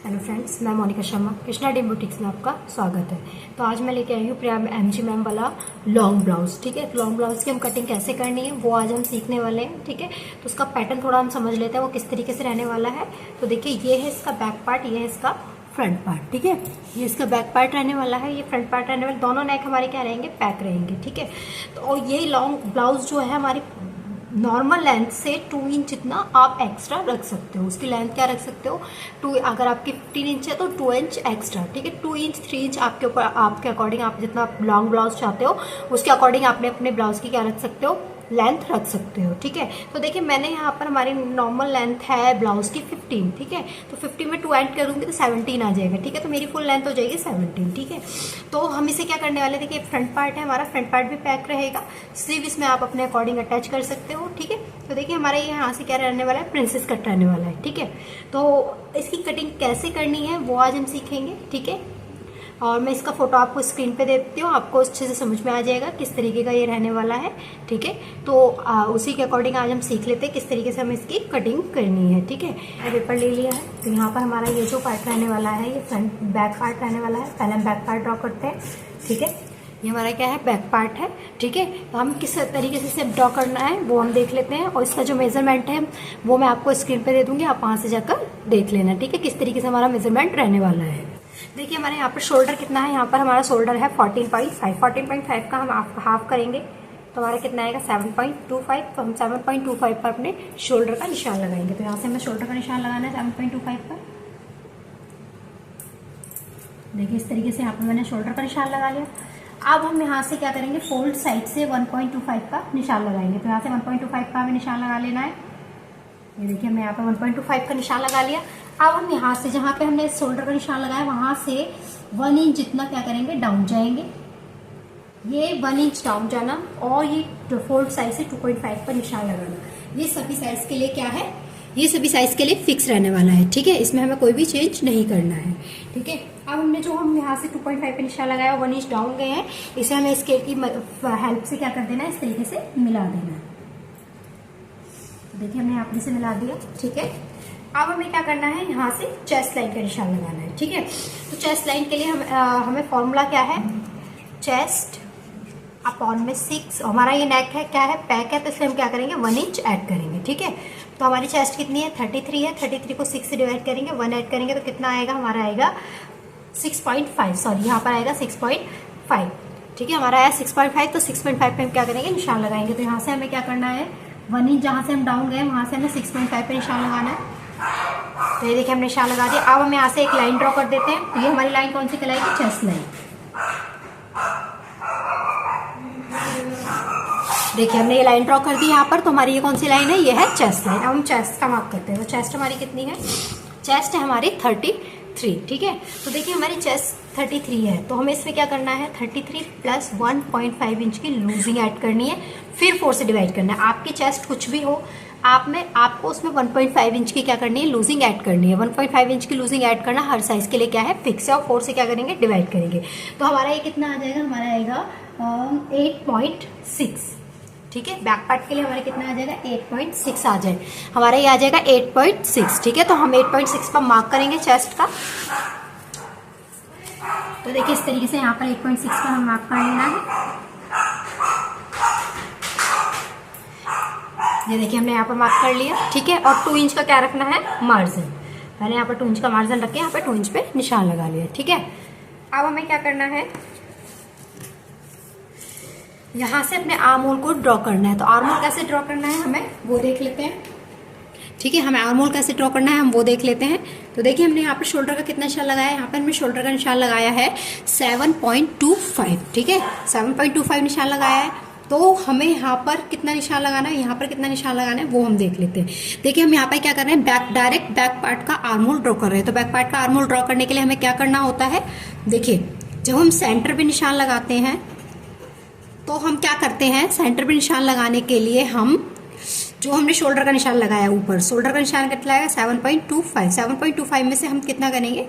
Hello friends, मैं Monika Sharma Krishna D boutiques में आपका स्वागत है। तो आज मैं लेके आई हूँ प्रिया एमजी मैम वाला लॉन्ग ब्लाउज। ठीक है, लॉन्ग ब्लाउज की हम कटिंग कैसे करनी है वो आज हम सीखने वाले हैं। ठीक है, तो उसका पैटर्न थोड़ा हम समझ लेते हैं वो किस तरीके से रहने वाला है। तो देखिए, ये है इसका बैक पार्ट, ये है इसका फ्रंट पार्ट। ठीक है, ये इसका बैक पार्ट रहने वाला है, ये फ्रंट पार्ट रहने वाला। दोनों नेक हमारे क्या रहेंगे, पैक रहेंगे। ठीक है, तो ये लॉन्ग ब्लाउज जो है हमारी नॉर्मल लेंथ से 2 इंच जितना आप एक्स्ट्रा रख सकते हो। उसकी लेंथ क्या रख सकते हो, 2। अगर आपकी 15 इंच है तो 2 इंच एक्स्ट्रा। ठीक है, 2 इंच 3 इंच आपके ऊपर, आपके अकॉर्डिंग, आप जितना लॉन्ग ब्लाउज चाहते हो उसके अकॉर्डिंग आपने अपने ब्लाउज की क्या रख सकते हो, लेंथ रख सकते हो। ठीक है, तो देखिए मैंने यहाँ पर हमारी नॉर्मल लेंथ है ब्लाउज की 15। ठीक है, तो 15 में 2 ऐड करूंगी तो 17 आ जाएगा। ठीक है, तो मेरी फुल लेंथ हो जाएगी 17। ठीक है, तो हम इसे क्या करने वाले, देखिए फ्रंट पार्ट है हमारा, फ्रंट पार्ट भी पैक रहेगा। स्लीव इसमें आप अपने अकॉर्डिंग अटैच कर सकते हो। ठीक है, तो देखिए हमारा ये यहाँ से क्या रहने वाला है, प्रिंसेस कट रहने वाला है। ठीक है, तो इसकी कटिंग कैसे करनी है वो आज हम सीखेंगे। ठीक है, और मैं इसका फोटो आपको स्क्रीन पे देती हूँ, आपको अच्छे से समझ में आ जाएगा किस तरीके का ये रहने वाला है। ठीक है, तो उसी के अकॉर्डिंग आज हम सीख लेते हैं किस तरीके से हमें इसकी कटिंग करनी है। ठीक है, मैंने पेपर ले लिया है, तो यहाँ पर हमारा ये जो पार्ट रहने वाला है ये फ्रंट बैक पार्ट रहने वाला है। पहले हम बैक पार्ट ड्रॉ करते हैं। ठीक है, ये हमारा क्या है, बैक पार्ट है। ठीक है, तो हम किस तरीके से इसे ड्रॉ करना है वो हम देख लेते हैं, और इसका जो मेजरमेंट है वो मैं आपको स्क्रीन पे दे दूंगी, आप वहां से जाकर देख लेना। ठीक है, किस तरीके से हमारा मेजरमेंट रहने वाला है। देखिए हमारे यहाँ पर शोल्डर कितना है, यहाँ पर हमारा शोल्डर है 14.5। 14.5 का हम हाफ करेंगे तो हमारा कितना आएगा 7.25। तो हम 7.25 पर अपने शोल्डर का निशान लगाएंगे। तो यहाँ से हमें शोल्डर का निशान लगाना है 7.25 पर। देखिए इस तरीके से यहाँ पर मैंने शोल्डर का निशान लगा लिया। अब हम यहाँ से क्या करेंगे, फोल्ड साइड से 1.25 का निशान लगाएंगे। तो यहाँ से 1.25 का हमें निशान लगा लेना है। ये देखिए हमने यहाँ पर 1.25 का निशान लगा लिया। अब हम यहाँ से जहाँ पे हमने शोल्डर का निशान लगाया वहां से 1 इंच जितना क्या करेंगे, डाउन जाएंगे। ये 1 इंच डाउन जाना, और ये फोल्ड साइज से 2.5 पर निशान लगाना। ये सभी साइज के लिए क्या है, ये सभी साइज के लिए फिक्स रहने वाला है। ठीक है, इसमें हमें कोई भी चेंज नहीं करना है। ठीक है, अब हमने जो हम यहाँ से 2.5 पे निशान लगाया 1 इंच डाउन गए हैं, इसे हमें स्केल की हेल्प से क्या कर देना है, इस तरीके से मिला देना है। देखिए हमने यहाँ पर से मिला दिया। ठीक है, अब हमें क्या करना है, यहाँ से चेस्ट लाइन का निशान लगाना है। ठीक है, तो चेस्ट लाइन के लिए हमें फॉर्मूला क्या है, चेस्ट अपॉन में 6। हमारा ये नेक है, क्या है, पैक है, तो इसलिए हम क्या करेंगे 1 इंच ऐड करेंगे। ठीक है, तो हमारी चेस्ट कितनी है, 33 है। 33 को 6 से डिवाइड करेंगे, 1 ऐड करेंगे तो कितना आएगा, हमारा आएगा 6.5। सॉरी, यहाँ पर आएगा 6.5। ठीक है, हमारा आया 6.5, तो 6.5 पे हम क्या करेंगे, निशान लगाएंगे। तो यहाँ से हमें क्या करना है, 1 इंच जहाँ से हम डाउन गए वहां से हमें 6.5 पे निशान लगाना है। तो ये देखिए हमने निशान लगा दिया। अब हम यहाँ से एक लाइन ड्रॉ कर देते हैं। तो ये हमारी लाइन कौन सी कहलाएगी, चेस्ट लाइन। देखिए हमने ये लाइन ड्रॉ कर दी यहाँ पर, तो हमारी ये कौन सी लाइन है, ये है चेस्ट लाइन। अब हम चेस्ट का मार्क करते हैं। तो चेस्ट हमारी कितनी है, चेस्ट है हमारी 33। ठीक है, तो देखिए हमारी चेस्ट 33 है, तो हमें इसमें क्या करना है, 33 प्लस 1.5 इंच की लूजिंग ऐड करनी है, फिर 4 से डिवाइड करना है। आपकी चेस्ट कुछ भी हो, आपको उसमें 1.5 इंच की क्या करनी है, लूजिंग ऐड करनी है। 1.5 इंच की लूजिंग ऐड करना हर साइज के लिए क्या है, फिक्स है, और 4 से क्या करेंगे, डिवाइड करेंगे। तो हमारा ये कितना आ जाएगा, हमारा आएगा 8.6। ठीक है, बैक पार्ट के लिए हमारा कितना आ जाएगा, 8.6 आ जाए, हमारा ये आ जाएगा 8.6। ठीक है, तो हम 8.6 पर मार्क करेंगे चेस्ट का। तो देखिए इस तरीके से यहाँ पर 8.6 पर हम मार्क कर लेना है। ये देखिए हमने यहाँ पर मार्क कर लिया। ठीक है, और 2 इंच का क्या रखना है, मार्जिन। मैंने यहाँ पर 2 इंच का मार्जिन रख के यहाँ पर 2 इंच पे निशान लगा लिया। ठीक है, अब हमें क्या करना है, यहाँ से अपने आर्म होल को ड्रॉ करना है। तो आर्म होल कैसे ड्रॉ करना है हमें वो देख लेते हैं। ठीक है, हमें आर्म होल कैसे ड्रॉ करना है हम वो देख लेते हैं। तो देखिए हमने यहाँ पर शोल्डर का कितना निशान लगाया है, यहाँ पर हमने शोल्डर का निशान लगाया है 7.25। ठीक है, 7.25 निशान लगाया है। तो हमें यहाँ पर कितना निशान लगाना है, यहाँ पर कितना निशान लगाना है वो हम देख लेते हैं। देखिए हम यहाँ पर क्या कर रहे हैं, डायरेक्ट बैक पार्ट का आर्म होल ड्रॉ कर रहे हैं। तो बैक पार्ट का आर्म होल ड्रॉ करने के लिए हमें क्या करना होता है, देखिए जब हम सेंटर पे निशान लगाते हैं तो हम क्या करते हैं, सेंटर पे निशान लगाने के लिए हम जो हमने शोल्डर का निशान लगाया, ऊपर शोल्डर का निशान कितना आएगा 7.25। 7.25 में से हम कितना करेंगे,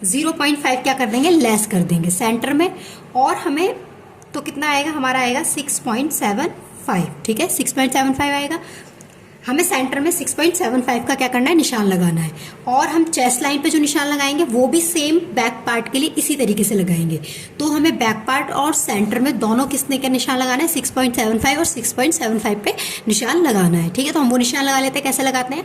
0.5 क्या कर देंगे, लेस कर देंगे सेंटर में, और हमें तो कितना आएगा, हमारा आएगा 6.75। ठीक है, 6.75 आएगा। हमें सेंटर में 6.75 का क्या करना है, निशान लगाना है। और हम चेस्ट लाइन पे जो निशान लगाएंगे वो भी सेम बैक पार्ट के लिए इसी तरीके से लगाएंगे। तो हमें बैक पार्ट और सेंटर में दोनों किसने का निशान लगाना है, 6.75 और 6.75 पे निशान लगाना है। ठीक है, तो हम वो निशान लगा लेते हैं। कैसे लगाते हैं,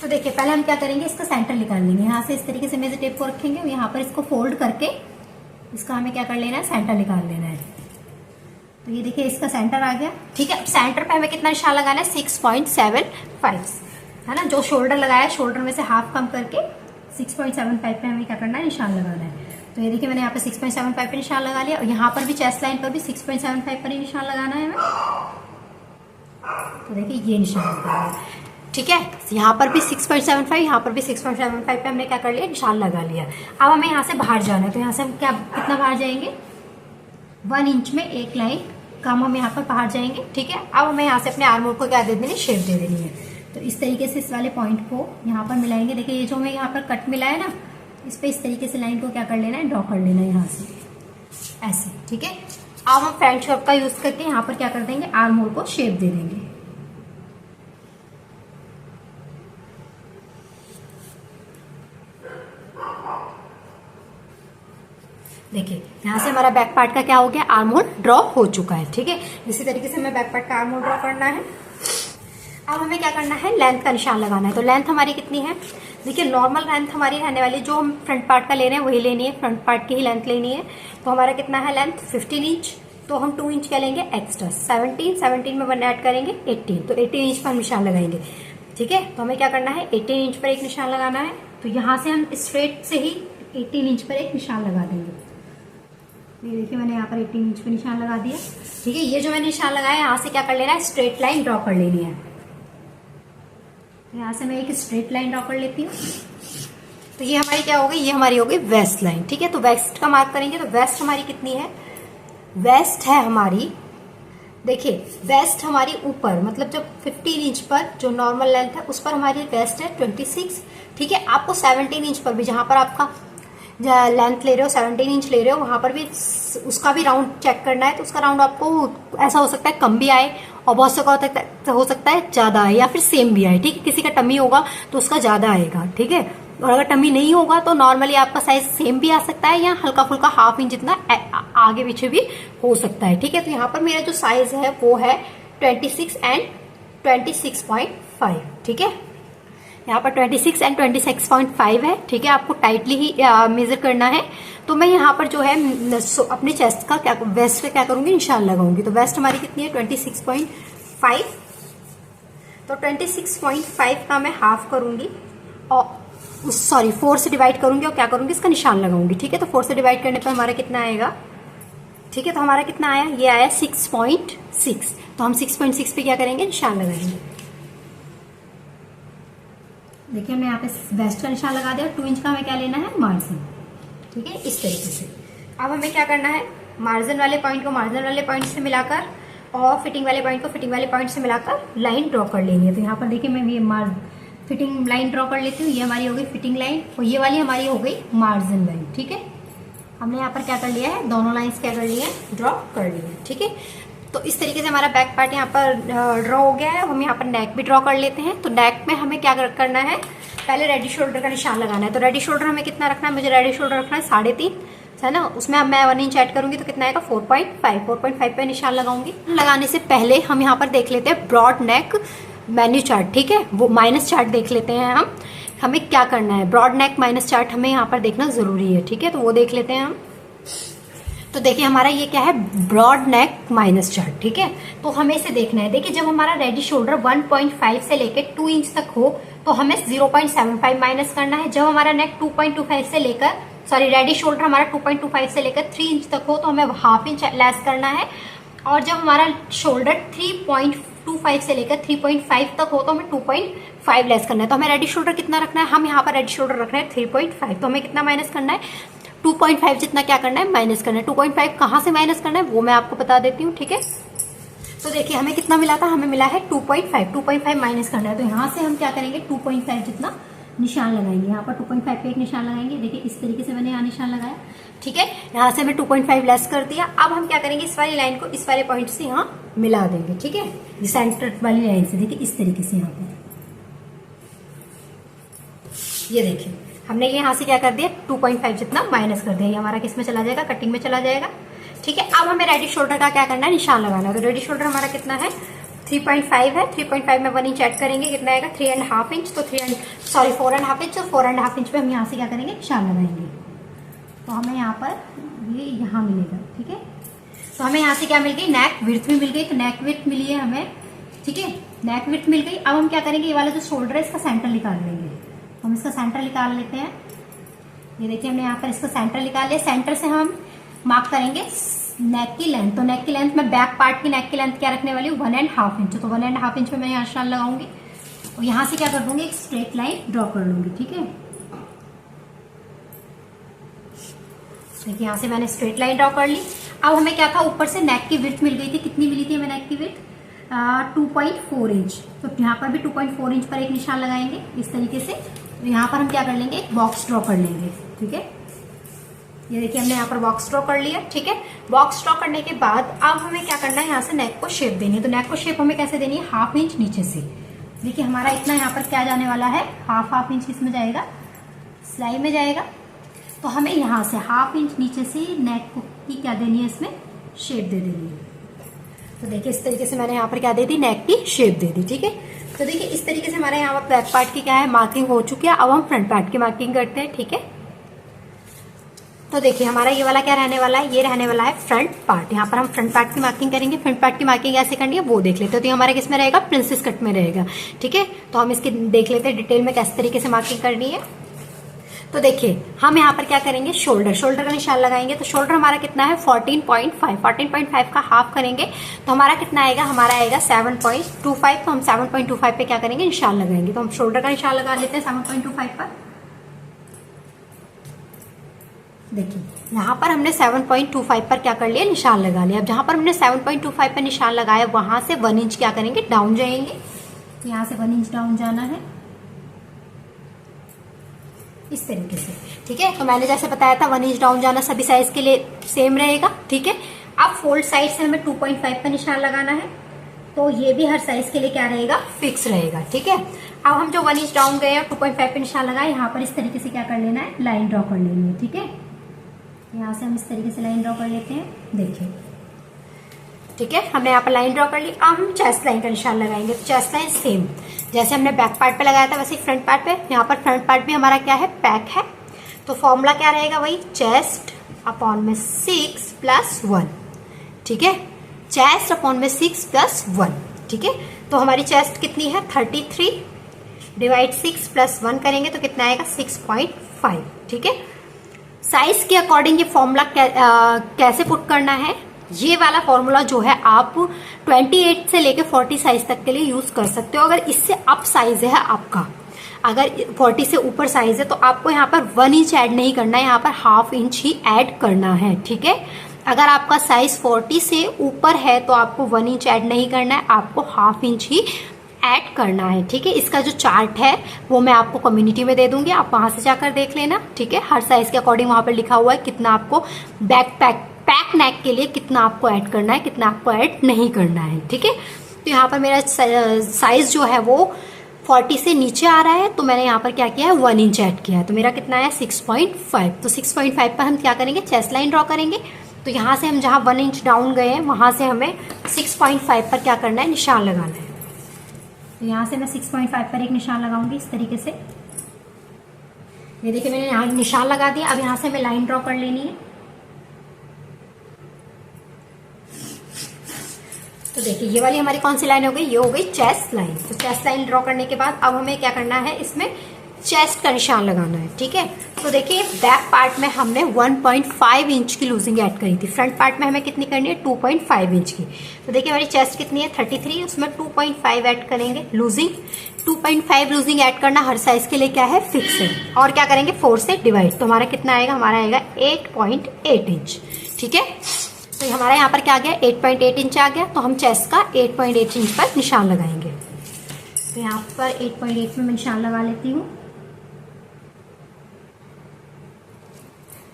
तो देखिए पहले हम क्या करेंगे, इसका सेंटर निकाल लेंगे। यहाँ से इस तरीके से मेजर टेप को रखेंगे और यहाँ पर इसको फोल्ड करके इसका हमें क्या कर लेना है, सेंटर निकाल लेना है। तो ये देखिए इसका सेंटर आ गया। ठीक है, अब सेंटर पे हमें कितना निशान लगाना है, 6.75 है ना। जो शोल्डर लगाया, शोल्डर में से हाफ कम करके 6.75 पे हमें क्या करना है, निशान लगाना है। तो ये देखिए मैंने यहाँ पे 6.75 पे निशान लगा लिया और यहाँ पर भी चेस्ट लाइन पर भी 6.75 पर ही निशान लगाना है हमें। तो देखिए ये निशान लगा लिया। ठीक है, यहाँ पर भी 6.75, यहाँ पर भी 6.75 पे हमने क्या कर लिया, निशान लगा लिया। अब हमें यहाँ से बाहर जाना है, तो यहाँ से हम क्या कितना बाहर जाएंगे, 1 इंच में एक लाइन कम हम यहाँ पर बाहर जाएंगे। ठीक है, अब हमें यहाँ से अपने आर्म होल को क्या दे देनी, शेप दे देनी है। तो इस तरीके से इस वाले पॉइंट को यहाँ पर मिलाएंगे। देखिए ये जो हमें यहाँ पर कट मिला है ना, इस पे इस तरीके से लाइन को क्या कर लेना है, ड्रॉ कर लेना है यहाँ से ऐसे। ठीक है, अब हम फ्रंट शेप का यूज करके यहाँ पर क्या कर देंगे, आर्म होल को शेप दे देंगे। देखिए यहाँ से हमारा बैक पार्ट का क्या हो गया, आर्म होल ड्रॉ हो चुका है। ठीक है, इसी तरीके से हमें बैक पार्ट का आर्म होल ड्रॉ करना है। अब हमें क्या करना है, लेंथ का निशान लगाना है। तो लेंथ हमारी कितनी है, देखिए नॉर्मल लेंथ हमारी रहने वाली, जो हम फ्रंट पार्ट का ले रहे हैं वही लेनी है, फ्रंट पार्ट की ही लेंथ लेनी है। तो हमारा कितना है लेंथ, 15 इंच। तो हम 2 इंच क्या लेंगे एक्स्ट्रा, 17 में 1 ऐड करेंगे 18, तो 18 इंच पर हम निशान लगाएंगे। ठीक है, तो हमें क्या करना है, 18 इंच पर एक निशान लगाना है। तो यहाँ से हम स्ट्रेट से ही 18 इंच पर एक निशान लगा देंगे। ये देखिए मैंने यहाँ पर 18 इंच पे निशान लगा दिया। ठीक है, ये जो मैंने निशान लगाया, यहाँ से क्या कर लेना है, स्ट्रेट लाइन ड्रॉ कर लेनी है। यहाँ से मैं एक स्ट्रेट लाइन ड्रॉ कर लेती हूँ। तो ये हमारी क्या हो गई, ये हमारी हो गई वेस्ट लाइन। ठीक है, तो वेस्ट का मार्क करेंगे। तो वेस्ट हमारी कितनी है, वेस्ट है हमारी, देखिए वेस्ट हमारी ऊपर, मतलब जब 15 इंच पर जो नॉर्मल लेंथ है उस पर हमारी वेस्ट है 26। ठीक है, आपको 17 इंच पर भी, जहां पर आपका लेंथ ले रहे हो 17 इंच ले रहे हो, वहां पर भी उसका भी राउंड चेक करना है। तो उसका राउंड आपको ऐसा हो सकता है कम भी आए और बहुत सा हो सकता है ज्यादा आए या फिर सेम भी आए। ठीक है, किसी का टमी होगा तो उसका ज्यादा आएगा। ठीक है, और अगर टमी नहीं होगा तो नॉर्मली आपका साइज सेम भी आ सकता है या हल्का फुल्का हाफ इंच जितना आगे पीछे भी हो सकता है। ठीक है, तो यहाँ पर मेरा जो साइज है वो है 26 एंड 26.5। ठीक है, यहाँ पर 26 एंड 26.5 है। ठीक है, आपको टाइटली ही मेजर करना है। तो मैं यहाँ पर जो है अपने चेस्ट का क्या, वेस्ट पे क्या करूंगी, निशान लगाऊंगी। तो वेस्ट हमारी कितनी है 26.5। तो 26.5 का मैं हाफ करूंगी और 4 से डिवाइड करूंगी और क्या करूंगी, इसका निशान लगाऊंगी। ठीक है, तो 4 से डिवाइड करने पर हमारा कितना आएगा, ठीक है, तो हमारा कितना आया, ये आया 6.6। तो हम 6.6 पे क्या करेंगे, निशान लगाएंगे। देखिए मैं यहाँ पे वेस्ट का निशान लगा दिया। 2 इंच का हमें क्या लेना है, मार्जिन। ठीक है, इस तरीके से। अब हमें क्या करना है, मार्जिन वाले पॉइंट को मार्जिन वाले पॉइंट से मिलाकर और फिटिंग वाले पॉइंट को फिटिंग वाले पॉइंट से मिलाकर लाइन ड्रॉ कर लेनी है। तो यहाँ पर देखिए मैं ये फिटिंग लाइन ड्रॉ कर लेती हूँ। ये हमारी हो गई फिटिंग लाइन और ये वाली हमारी हो गई मार्जिन लाइन। ठीक है, हमने यहाँ पर क्या कर लिया है, दोनों लाइंस क्या कर लिया है, ड्रॉ कर लिया है। ठीक है, तो इस तरीके से हमारा बैक पार्ट यहाँ पर ड्रॉ हो गया है। हम यहाँ पर नेक भी ड्रॉ कर लेते हैं। तो नेक में हमें क्या करना है, पहले रेडी शोल्डर का निशान लगाना है। तो रेडी शोल्डर हमें कितना रखना है, मुझे रेडी शोल्डर रखना है 3.5 है ना। उसमें अब मैं 1 इंच ऐड करूंगी तो कितना आएगा 4.5 पे निशान लगाऊंगी। लगाने से पहले हम यहाँ पर देख लेते हैं ब्रॉड नेक मेन्यू चार्ट। ठीक है, वो माइनस चार्ट देख लेते हैं हम, हमें क्या करना है, ब्रॉड नेक माइनस चार्ट हमें यहाँ पर देखना जरूरी है। ठीक है, तो वो देख लेते हैं हम। तो देखिए हमारा ये क्या है, ब्रॉड नेक माइनस चार्ट। ठीक है, तो हमें इसे देखना है। देखिए जब हमारा रेडी शोल्डर 1.5 से लेकर 2 इंच तक हो तो हमें 0.75 माइनस करना है। जब हमारा नेक 2.25 से लेकर रेडी शोल्डर हमारा 2.25 से लेकर 3 इंच तक हो तो हमें हाफ इंच लेस करना है। और जब हमारा शोल्डर 3.25 से लेकर 3.5 तक हो तो हमें 2.5 लेस करना है। तो हमें रेडी शोल्डर कितना रखना है, हम यहाँ पर रेडी शोल्डर रख रहे हैं 3.5। तो हमें कितना माइनस करना है, 2.5 जितना क्या करना है, माइनस करना है। 2.5 कहाँ से माइनस करना है वो मैं आपको बता देती हूँ। ठीक है, तो देखिए हमें कितना मिला था, हमें मिला है 2.5 माइनस करना है। तो यहाँ से हम क्या करेंगे, 2.5 जितना निशान लगाएंगे। यहाँ पर 2.5 पे एक निशान लगाएंगे। देखिए इस तरीके से मैंने यहाँ निशान लगाया, ठीक है। यहाँ से मैं 2.5 लेस कर दिया। अब हम क्या करेंगे, इस वाली लाइन को इस वाले पॉइंट से यहाँ मिला देंगे, ठीक है, ये सेंटर वाली लाइन से। देखिए इस तरीके से यहाँ पर ये देखिए हमने ये यहाँ से क्या कर दिया, 2.5 जितना माइनस कर दिया। ये हमारा किस में चला जाएगा, कटिंग में चला जाएगा, ठीक है। अब हमें रेडी शोल्डर का क्या करना है, निशान लगाना है। तो रेडी शोल्डर हमारा कितना है, 3.5 है। 3.5 में 1 इंच ऐड करेंगे, कितना आएगा 3.5 इंच। तो 4.5 इंच। तो 4.5 इंच पे हम यहाँ से क्या करेंगे, निशान लगाएंगे। तो हमें यहाँ पर ये यहाँ मिलेगा, ठीक है। तो हमें यहाँ से क्या मिल गई, नेक विड्थ भी मिल गई। तो नेक विड्थ मिली है हमें, ठीक है, नेक विड्थ मिल गई। अब हम क्या करेंगे, ये वाला जो शोल्डर है इसका सेंटर निकाल लेंगे। हम इसका सेंटर निकाल लेते हैं। ये देखिए हमने यहाँ पर इसका सेंटर निकाल लिया। सेंटर से हम मार्क करेंगे नेक की लेंथ। तो नेक की लेंथ में बैक पार्ट की नेक की लेंथ क्या रखने वाली हूँ, 1.5 इंच। तो 1.5 इंच में मैं यहाँ निशान लगाऊंगी और यहाँ से क्या कर दूंगी, एक स्ट्रेट लाइन ड्रॉ कर लूंगी, ठीक है। देखिए यहाँ से मैंने स्ट्रेट लाइन ड्रॉ कर ली। अब हमें क्या था, ऊपर से नेक की विड्थ मिल गई थी। कितनी मिली थी हमें नेक की विड्थ, 2.4 इंच। तो यहाँ पर भी 2.4 इंच पर एक निशान लगाएंगे इस तरीके से। तो यहाँ पर हम क्या कर लेंगे, एक बॉक्स ड्रॉ कर लेंगे, ठीक है। ये देखिए हमने यहाँ पर बॉक्स ड्रॉ कर लिया, ठीक है। बॉक्स ड्रॉ करने के बाद अब हमें क्या करना है, यहाँ से नेक को शेप देनी है। तो नेक को शेप हमें कैसे देनी है, 1/2 इंच नीचे से। देखिए हमारा इतना यहाँ पर क्या जाने वाला है, हाफ इंच इसमें जाएगा, सिलाई में जाएगा। तो हमें यहाँ से 1/2 इंच नीचे से नेक को की क्या देनी है, इसमें शेप दे देनी है। तो देखिए इस तरीके से मैंने यहाँ पर क्या दे दी, नेक की शेप दे दी, ठीक है। तो देखिए इस तरीके से हमारे यहाँ पर बैक पार्ट की क्या है, मार्किंग हो चुकी है। अब हम फ्रंट पार्ट की मार्किंग करते हैं, ठीक है। तो देखिए हमारा ये वाला क्या रहने वाला है, ये रहने वाला है फ्रंट पार्ट। यहाँ पर हम फ्रंट पार्ट की मार्किंग करेंगे। फ्रंट पार्ट की मार्किंग कैसे करनी है वो देख लेते हैं। तो ये हमारा किस में रहेगा, प्रिंसेस कट में रहेगा, ठीक है। तो हम इसकी देख लेते हैं डिटेल में किस तरीके से मार्किंग करनी है। तो देखिए हम यहाँ पर क्या करेंगे, शोल्डर का निशान लगाएंगे। तो शोल्डर हमारा कितना है, 14.5 का हाफ करेंगे तो हमारा कितना आएगा, हमारा आएगा 7.25। तो हम 7.25 पे क्या करेंगे, निशान लगाएंगे। तो हम शोल्डर का निशान लगा लेते हैं 7.25 पर। देखिए यहाँ पर हमने 7.25 पर क्या कर लिया, निशान लगा लिया। अब जहां पर हमने 7.25 पर निशान लगाया वहां से 1 इंच क्या करेंगे, डाउन जाएंगे। तो यहाँ से 1 इंच डाउन जाना है इस तरीके से, ठीक है। तो मैंने जैसे बताया था 1 इंच डाउन जाना सभी साइज के लिए सेम रहेगा, ठीक है। अब फोल्ड साइड से हमें 2.5 पर निशान लगाना है। तो ये भी हर साइज के लिए क्या रहेगा, फिक्स रहेगा, ठीक है। अब हम जो 1 इंच डाउन गए और 2.5 पे निशान लगाए, यहाँ पर इस तरीके से क्या कर लेना है, लाइन ड्रॉ कर लेनी है, ठीक है। यहाँ से हम इस तरीके से लाइन ड्रॉ कर लेते हैं, देखिए, ठीक है। हमने यहाँ पर लाइन ड्रॉ कर ली। अब हम चेस्ट लाइन का निशान लगाएंगे। तो चेस्ट लाइन सेम जैसे हमने बैक पार्ट पे लगाया था वैसे फ्रंट पार्ट पे, यहाँ पर फ्रंट पार्ट भी हमारा क्या है, पैक है। तो फॉर्मूला क्या रहेगा, वही चेस्ट अपॉन में 6 + 1, ठीक है। चेस्ट अपॉन में 6 + 1, ठीक है। तो हमारी चेस्ट कितनी है, 33 डिवाइड 6 + 1 करेंगे तो कितना आएगा, 6.5, ठीक है। साइज के अकॉर्डिंग ये फॉर्मूला कैसे पुट करना है, ये वाला फॉर्मूला जो है आप 28 से लेके 40 साइज तक के लिए यूज कर सकते हो। अगर इससे अप साइज है आपका, अगर 40 से ऊपर साइज है तो आपको यहाँ पर 1 इंच ऐड नहीं करना है, यहाँ पर 1/2 इंच ही ऐड करना है, ठीक है। अगर आपका साइज 40 से ऊपर है तो आपको 1 इंच ऐड नहीं करना है, आपको 1/2 इंच ही ऐड करना है, ठीक है। इसका जो चार्ट है वो मैं आपको कम्युनिटी में दे दूंगी, आप वहां से जाकर देख लेना, ठीक है। हर साइज के अकॉर्डिंग वहां पर लिखा हुआ है कितना आपको बैक पैक नेक के लिए कितना आपको ऐड करना है, कितना आपको ऐड नहीं करना है, ठीक है। तो यहाँ पर मेरा साइज जो है वो 40 से नीचे आ रहा है तो मैंने यहाँ पर क्या किया है, 1 इंच ऐड किया है। तो मेरा कितना है, 6.5। तो 6.5 पर हम क्या करेंगे, चेस्ट लाइन ड्रॉ करेंगे। तो यहाँ से हम जहाँ 1 इंच डाउन गए हैं वहां से हमें 6.5 पर क्या करना है, निशान लगाना है। तो यहाँ से मैं 6.5 पर एक निशान लगाऊंगी इस तरीके से। ये देखिए मैंने यहाँ निशान लगा दिया। अब यहाँ से हमें लाइन ड्रॉ कर लेनी है। तो देखिए ये वाली हमारी कौन सी लाइन हो गई, ये हो गई चेस्ट लाइन। तो चेस्ट लाइन ड्रॉ करने के बाद अब हमें क्या करना है, इसमें चेस्ट का निशान लगाना है, ठीक है। तो देखिए बैक पार्ट में हमने 1.5 इंच की लूजिंग ऐड करी थी, फ्रंट पार्ट में हमें कितनी करनी है, 2.5 इंच की। तो देखिए हमारी चेस्ट कितनी है, 33, उसमें 2.5 ऐड करेंगे लूजिंग। 2.5 लूजिंग ऐड करना हर साइज के लिए क्या है, फिक्स है। और क्या करेंगे, 4 से डिवाइड। तो हमारा कितना आएगा, हमारा आएगा 8.8 इंच, ठीक है। तो हमारा यहाँ पर क्या आ गया, 8.8 इंच आ गया। तो हम चेस्ट का 8.8 इंच पर निशान लगाएंगे। तो यहाँ पर 8.8 में मैं निशान लगा लेती हूँ।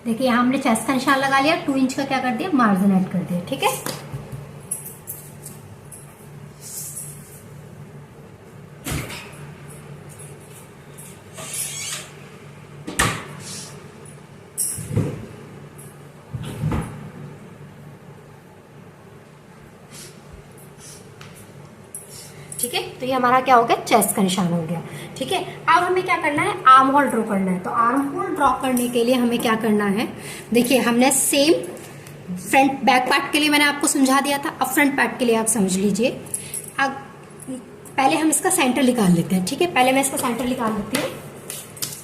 देखिए यहाँ हमने चेस्ट का निशान लगा लिया, 2 इंच का क्या कर दिया, मार्जिन ऐड कर दिया। ठीक है, ठीक है। तो ये हमारा क्या हो गया, चेस्ट का निशान हो गया। ठीक है, अब हमें क्या करना है, आर्म होल ड्रॉ करना है। तो आर्म होल ड्रॉ करने के लिए हमें क्या करना है, देखिए हमने सेम फ्रंट बैक पार्ट के लिए मैंने आपको समझा दिया था, अब फ्रंट पार्ट के लिए आप समझ लीजिए। अब पहले हम इसका सेंटर निकाल लेते हैं। ठीक है, पहले मैं इसका सेंटर निकाल लेती हूँ।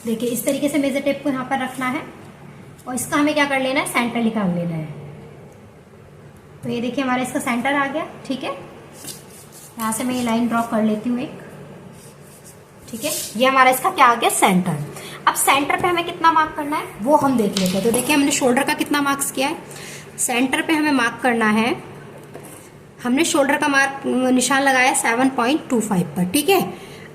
देखिए इस तरीके से मेजर टेप को यहाँ पर रखना है और इसका हमें क्या कर लेना है, सेंटर निकाल लेना है। तो ये देखिए हमारा इसका सेंटर आ गया। ठीक है, यहाँ से मैं ये लाइन ड्रॉ कर लेती हूँ एक। ठीक है, ये हमारा इसका क्या आ गया, सेंटर। अब सेंटर पे हमें कितना मार्क करना है वो हम देख लेते हैं। तो देखिए हमने शोल्डर का कितना मार्क्स किया है, सेंटर पे हमें मार्क करना है, हमने शोल्डर का मार्क निशान लगाया 7.25 पर। ठीक है,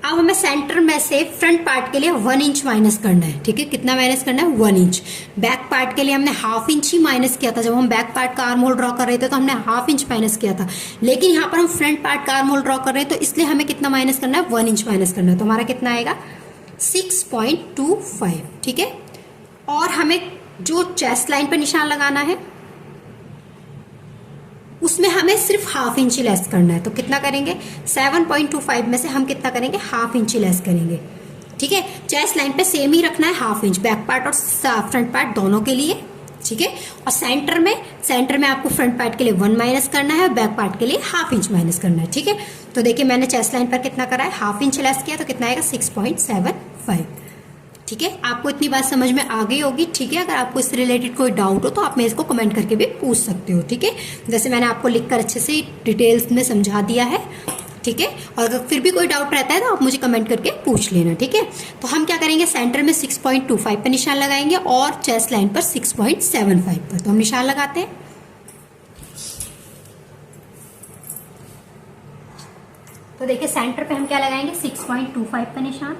अब हमें सेंटर में से फ्रंट पार्ट के लिए 1 इंच माइनस करना है। ठीक है, कितना माइनस करना है, 1 इंच। बैक पार्ट के लिए हमने ½ इंच ही माइनस किया था, जब हम बैक पार्ट का आर्म होल ड्रॉ कर रहे थे तो हमने ½ इंच माइनस किया था, लेकिन यहाँ पर हम फ्रंट पार्ट का आर्म होल ड्रॉ कर रहे हैं तो इसलिए हमें कितना माइनस करना है, 1 इंच माइनस करना है। तो हमारा कितना आएगा, 6.25। ठीक है, और हमें जो चेस्ट लाइन पर निशान लगाना है उसमें हमें सिर्फ ½ इंच लेस करना है। तो कितना करेंगे, 7.25 में से हम कितना करेंगे, ½ इंच लेस करेंगे। ठीक है, चेस्ट लाइन पे सेम ही रखना है, ½ इंच बैक पार्ट और फ्रंट पार्ट दोनों के लिए। ठीक है, और सेंटर में आपको फ्रंट पार्ट के लिए 1 माइनस करना है और बैक पार्ट के लिए ½ इंच माइनस करना है। ठीक है, तो देखिए मैंने चेस्ट लाइन पर कितना करा है, ½ इंच लेस किया, तो कितना आएगा, 6.75। ठीक है, आपको इतनी बात समझ में आ गई होगी। ठीक है, अगर आपको इससे रिलेटेड कोई डाउट हो तो आप मेरे इसको कमेंट करके भी पूछ सकते हो। ठीक है, जैसे मैंने आपको लिखकर अच्छे से डिटेल्स में समझा दिया है। ठीक है, और अगर फिर भी कोई डाउट रहता है तो आप मुझे कमेंट करके पूछ लेना। ठीक है, तो हम क्या करेंगे, सेंटर में 6.25 पर निशान लगाएंगे और चेस्ट लाइन पर 6.75 पर। तो हम निशान लगाते हैं। तो देखिए सेंटर पे हम क्या लगाएंगे, 6.25 पर निशान।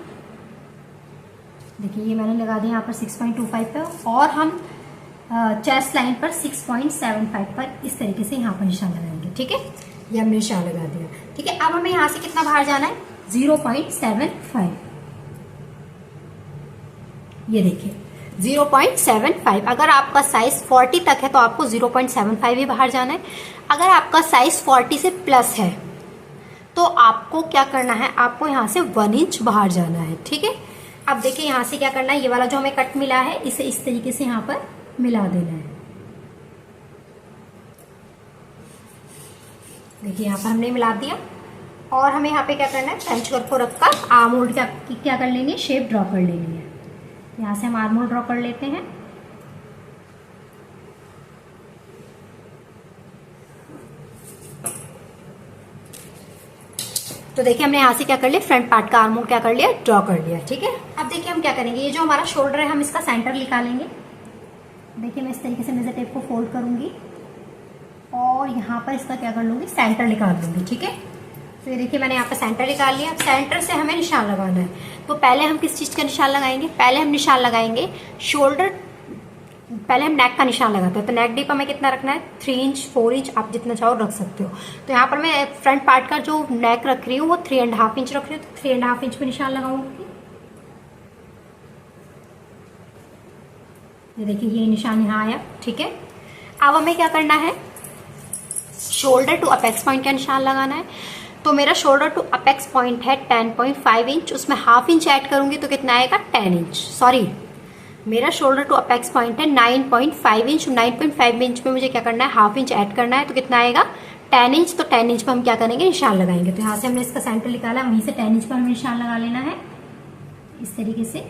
देखिए ये मैंने लगा दिया यहाँ पर 6.25 पर, और हम चेस्ट लाइन पर 6.75 पर इस तरीके से यहाँ पर निशान लगाएंगे। ठीक है, ये हमने निशान लगा दिया। ठीक है, अब हमें यहाँ से कितना बाहर जाना है, 0.75। ये देखिए 0.75। अगर आपका साइज 40 तक है तो आपको 0.75 ही बाहर जाना है। अगर आपका साइज 40 से प्लस है तो आपको क्या करना है, आपको यहाँ से 1 इंच बाहर जाना है। ठीक है, अब देखिए यहाँ से क्या करना है, ये वाला जो हमें कट मिला है इसे इस तरीके से यहाँ पर मिला देना है। देखिए यहाँ पर हमने मिला दिया, और हमें यहाँ पे क्या करना है, पेंच कर्व को रखकर आर्म होल क्या कर लेनी है, शेप ड्रॉ कर लेनी है। यहाँ से हम आर्म होल ड्रॉ कर लेते हैं। तो देखिए हमने यहाँ से क्या कर लिया, फ्रंट पार्ट का आर्म होल क्या कर लिया, ड्रॉ कर लिया। ठीक है, अब देखिए हम क्या करेंगे, ये जो हमारा शोल्डर है हम इसका सेंटर निकालेंगे। देखिए मैं इस तरीके से मेजर टेप को फोल्ड करूंगी और यहाँ पर इसका क्या कर लूंगी, सेंटर निकाल लूंगी। ठीक है, तो ये देखिए मैंने यहाँ पर सेंटर निकाल लिया। अब सेंटर से हमें निशान लगाना है, तो पहले हम किस चीज का निशान लगाएंगे, पहले हम निशान लगाएंगे शोल्डर, पहले हम नेक का निशान लगाते हैं। तो नेक डीप हमें कितना रखना है, 3 इंच 4 इंच आप जितना चाहो रख सकते हो। तो यहाँ पर मैं फ्रंट पार्ट का जो नेक रख रही हूँ वो 3.5 इंच रख रही हूँ, तो 3.5 इंच पे निशान लगाऊंगी। ये देखिए ये निशान यहाँ आया। ठीक है, अब हमें क्या करना है, शोल्डर टू अपेक्स पॉइंट का निशान लगाना है। तो मेरा शोल्डर टू अपेक्स पॉइंट है 10.5 इंच, उसमें ½ इंच ऐड करूंगी तो कितना आएगा, 10 इंच। सॉरी, मेरा शोल्डर टू अपेक्स पॉइंट है 9.5 इंच। 9.5 इंच पे मुझे क्या करना है, ½ इंच ऐड करना है, तो कितना आएगा, 10 इंच। तो 10 इंच पे हम क्या करेंगे, निशान लगाएंगे। तो यहाँ से हमने इसका सेंटर निकाला, वहीं से 10 इंच पर हमें निशान लगा लेना है इस तरीके से।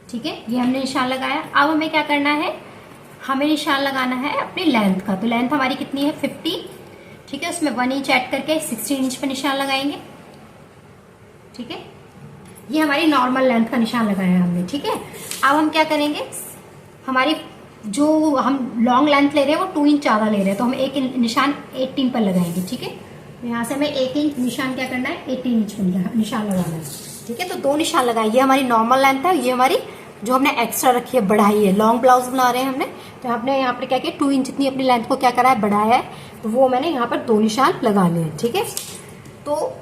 ठीक है, ये हमने निशान लगाया। अब हमें क्या करना है, हमें निशान लगाना है अपनी लेंथ का। तो लेंथ हमारी कितनी है, 50। ठीक है, उसमें 1 इंच ऐड करके 16 इंच पे निशान लगाएंगे। ठीक है, ये हमारी नॉर्मल लेंथ का निशान लगाया हमने। ठीक है, अब हम क्या करेंगे, हमारी जो हम लॉन्ग लेंथ ले रहे हैं वो 2 इंच ज्यादा ले रहे हैं, तो हम एक निशान 18 पर लगाएंगे। ठीक है, तो यहाँ से हमें 1 इंच निशान क्या करना है, 18 इंच पर निशान लगाना है। ठीक है, तो 2 निशान लगाए, ये हमारी नॉर्मल लेंथ है, ये हमारी जो हमने एक्स्ट्रा रखी है, बढ़ाई है, लॉन्ग ब्लाउज बना रहे हैं हमने, तो हमने यहाँ पर क्या किया, 2 इंच जितनी अपनी लेंथ को क्या करा है, बढ़ाया है, तो वो मैंने यहाँ पर 2 निशान लगा लिए हैं। ठीक है, तो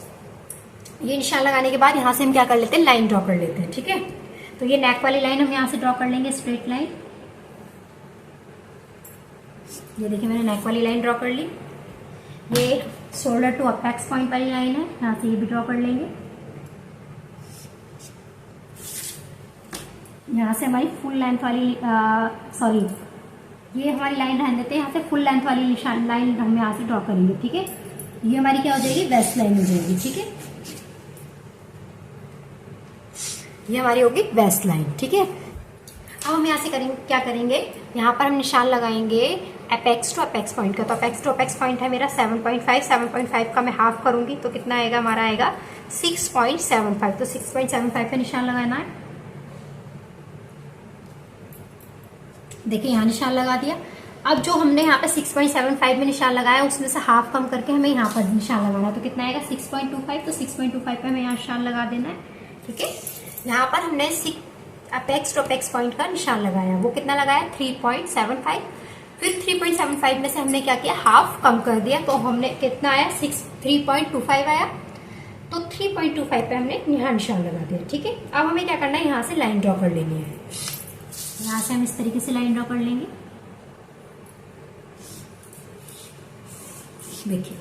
ये निशान लगाने के बाद यहाँ से हम क्या कर लेते हैं, लाइन ड्रॉ कर लेते हैं। ठीक है, तो ये नेक वाली लाइन हम यहाँ से ड्रॉ कर लेंगे, स्ट्रेट लाइन। ये देखिए मैंने नेक वाली लाइन ड्रॉ कर ली। ये शोल्डर टू अपेक्स पॉइंट वाली लाइन है, यहाँ से ये भी ड्रॉ कर लेंगे। यहाँ से हमारी फुल लेंथ वाली ये हमारी लाइन रहने देते हैं, यहाँ से फुल लेंथ वाली निशान लाइन हम यहाँ से ड्रॉ करेंगे। ठीक है, ये हमारी क्या हो जाएगी, वेस्ट लाइन हो जाएगी। ठीक है, ये हमारी होगी वेस्ट लाइन। ठीक है, अब हम यहाँ से करेंगे, क्या करेंगे, यहाँ पर हम निशान लगाएंगे अपेक्स टू अपेक्स पॉइंट का। तो अपेक्स टू अपेक्स पॉइंट है मेरा 7.5 का मैं हाफ करूंगी तो कितना आएगा, हमारा आएगा 6.75। तो 6.75 का निशान लगाना है। देखिए यहाँ निशान लगा दिया। अब जो हमने यहाँ पे 6.75 में निशान लगाया उसमें से हाफ कम करके हमें यहाँ पर निशान लगाना है, तो कितना आएगा 6.25। तो 6.25 पे हमें यहाँ निशान लगा देना है। ठीक है, यहाँ पर हमने अपेक्स टू अपेक्स पॉइंट का निशान लगाया, वो कितना लगाया 3.75। फिर 3.75 में से हमने क्या किया, हाफ कम कर दिया, तो हमने कितना आया 3.25 आया। तो 3.25 पे हमने यहाँ निशान लगा दिया। ठीक है, अब हमें क्या करना है, यहाँ से लाइन ड्रॉ कर लेनी है। यहाँ से हम इस तरीके से लाइन ड्रॉ कर लेंगे। देखिए,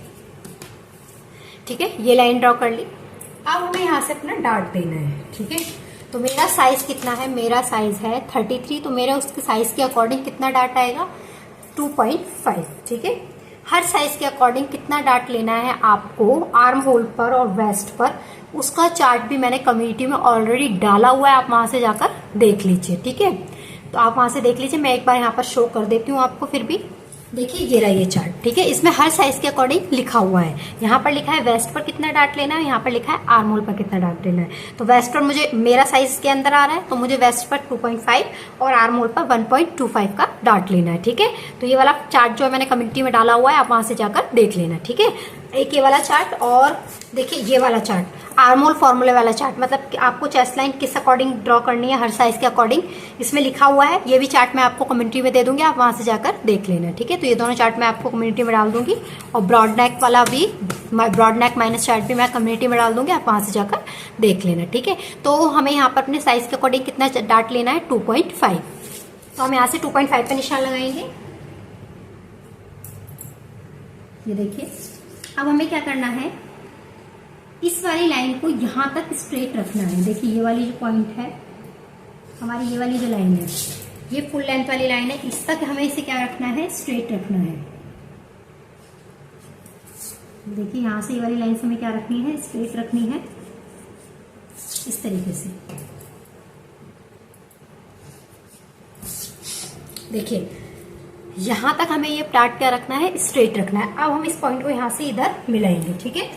ठीक है, ये लाइन ड्रॉ कर ली। अब हमें यहाँ से अपना डार्ट देना है। ठीक है, तो मेरा साइज कितना है, मेरा साइज है 33, तो मेरा उसके साइज के अकॉर्डिंग कितना डार्ट आएगा 2.5। ठीक है, हर साइज के अकॉर्डिंग कितना डार्ट लेना है आपको आर्म होल पर और वेस्ट पर, उसका चार्ट भी मैंने कम्युनिटी में ऑलरेडी डाला हुआ है, आप वहां से जाकर देख लीजिए। ठीक है, तो आप वहां से देख लीजिए, मैं एक बार यहाँ पर शो कर देती हूँ आपको। फिर भी देखिए ये रहा ये चार्ट। ठीक है, इसमें हर साइज के अकॉर्डिंग लिखा हुआ है। यहाँ पर लिखा है वेस्ट पर कितना डार्ट लेना है, यहाँ पर लिखा है आर्म होल पर कितना डार्ट लेना है। तो वेस्ट पर मुझे मेरा साइज के अंदर आ रहा है, तो मुझे वेस्ट पर 2.5 और आर्म होल पर 1.25 का डार्ट लेना है। ठीक है, तो ये वाला चार्ट जो है मैंने कम्युनिटी में डाला हुआ है, आप वहां से जाकर देख लेना। ठीक है, एक ये वाला चार्ट, और देखिए ये वाला चार्ट आर्म होल फॉर्मूले वाला चार्ट, मतलब कि आपको चेस्ट लाइन किस अकॉर्डिंग ड्रॉ करनी है, हर साइज के अकॉर्डिंग इसमें लिखा हुआ है। ये भी चार्ट मैं आपको कम्युनिटी में दे दूंगी, आप वहां से जाकर देख लेना। ठीक है, तो ये दोनों चार्ट मैं आपको कम्युनिटी में डाल दूंगी, और ब्रॉड नेक वाला भी, ब्रॉड नेक माइनस चार्ट भी मैं कम्युनिटी में डाल दूंगी, आप वहां से जाकर देख लेना। ठीक है, तो हमें यहाँ पर अपने साइज के अकॉर्डिंग कितना डार्ट लेना है 2.5। तो हम यहाँ से 2.5 पे निशान लगाएंगे। ये देखिए, अब हमें क्या करना है, इस वाली लाइन को यहां तक स्ट्रेट रखना है। देखिए ये वाली जो पॉइंट है हमारी, ये वाली जो लाइन है, ये फुल लेंथ वाली लाइन है, इस तक हमें इसे क्या रखना है, स्ट्रेट रखना है। देखिए यहां से ये वाली लाइन से हमें क्या रखनी है, स्ट्रेट रखनी है, इस तरीके से। देखिए यहां तक हमें ये डार्ट क्या रखना है, स्ट्रेट रखना है। अब हम इस पॉइंट को यहां से इधर मिलाएंगे। ठीक है,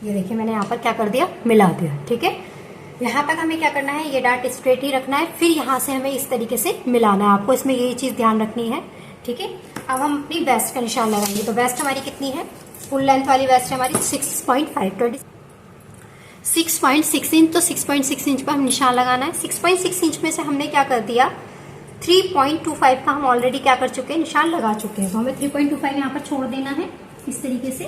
ये देखिए मैंने यहाँ पर क्या कर दिया, मिला दिया। ठीक है, यहाँ तक हमें क्या करना है, ये डार्ट स्ट्रेट ही रखना है, फिर यहाँ से हमें इस तरीके से मिलाना है। आपको इसमें यही चीज ध्यान रखनी है। ठीक है, अब हम अपनी वेस्ट का निशान लगाएंगे। तो वेस्ट हमारी कितनी है, फुल लेंथ वाली वेस्ट है हमारी 6.5 6.6 इंच। तो 6.6 इंच पर हम निशान लगाना है। 6.6 इंच में से हमने क्या कर दिया, 3.25 का हम ऑलरेडी क्या कर चुके हैं, निशान लगा चुके हैं। तो हमें 3.25 यहाँ पर छोड़ देना है इस तरीके से,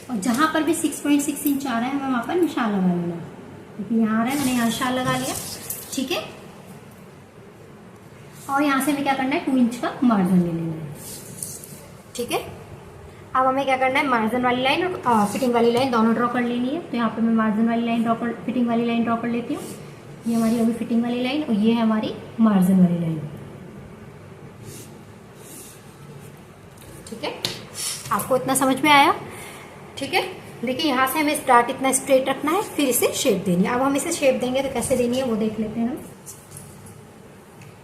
और जहां पर भी 6.6 इंच आ रहा है हमें वहां पर निशान लगा लेना है। क्योंकि यहाँ आ रहा है, मैंने यहाँ निशान लगा लिया। ठीक है, और यहाँ से हमें क्या करना है, 2 इंच का मार्जिन ले लेना है। ठीक है, अब हमें क्या करना है, मार्जिन वाली लाइन और फिटिंग वाली लाइन दोनों ड्रॉ कर लेनी है। तो यहाँ पे मैं मार्जिन वाली लाइन फिटिंग वाली लाइन ड्रॉ कर लेती हूँ। ये हमारी होगी फिटिंग वाली लाइन, और ये है हमारी मार्जिन वाली लाइन। ठीक है, आपको इतना समझ में आया। ठीक है, देखिए यहाँ से हमें इस डार्ट इतना स्ट्रेट रखना है, फिर इसे शेप देनी है। अब हम इसे शेप देंगे तो कैसे देनी है वो देख लेते हैं हम।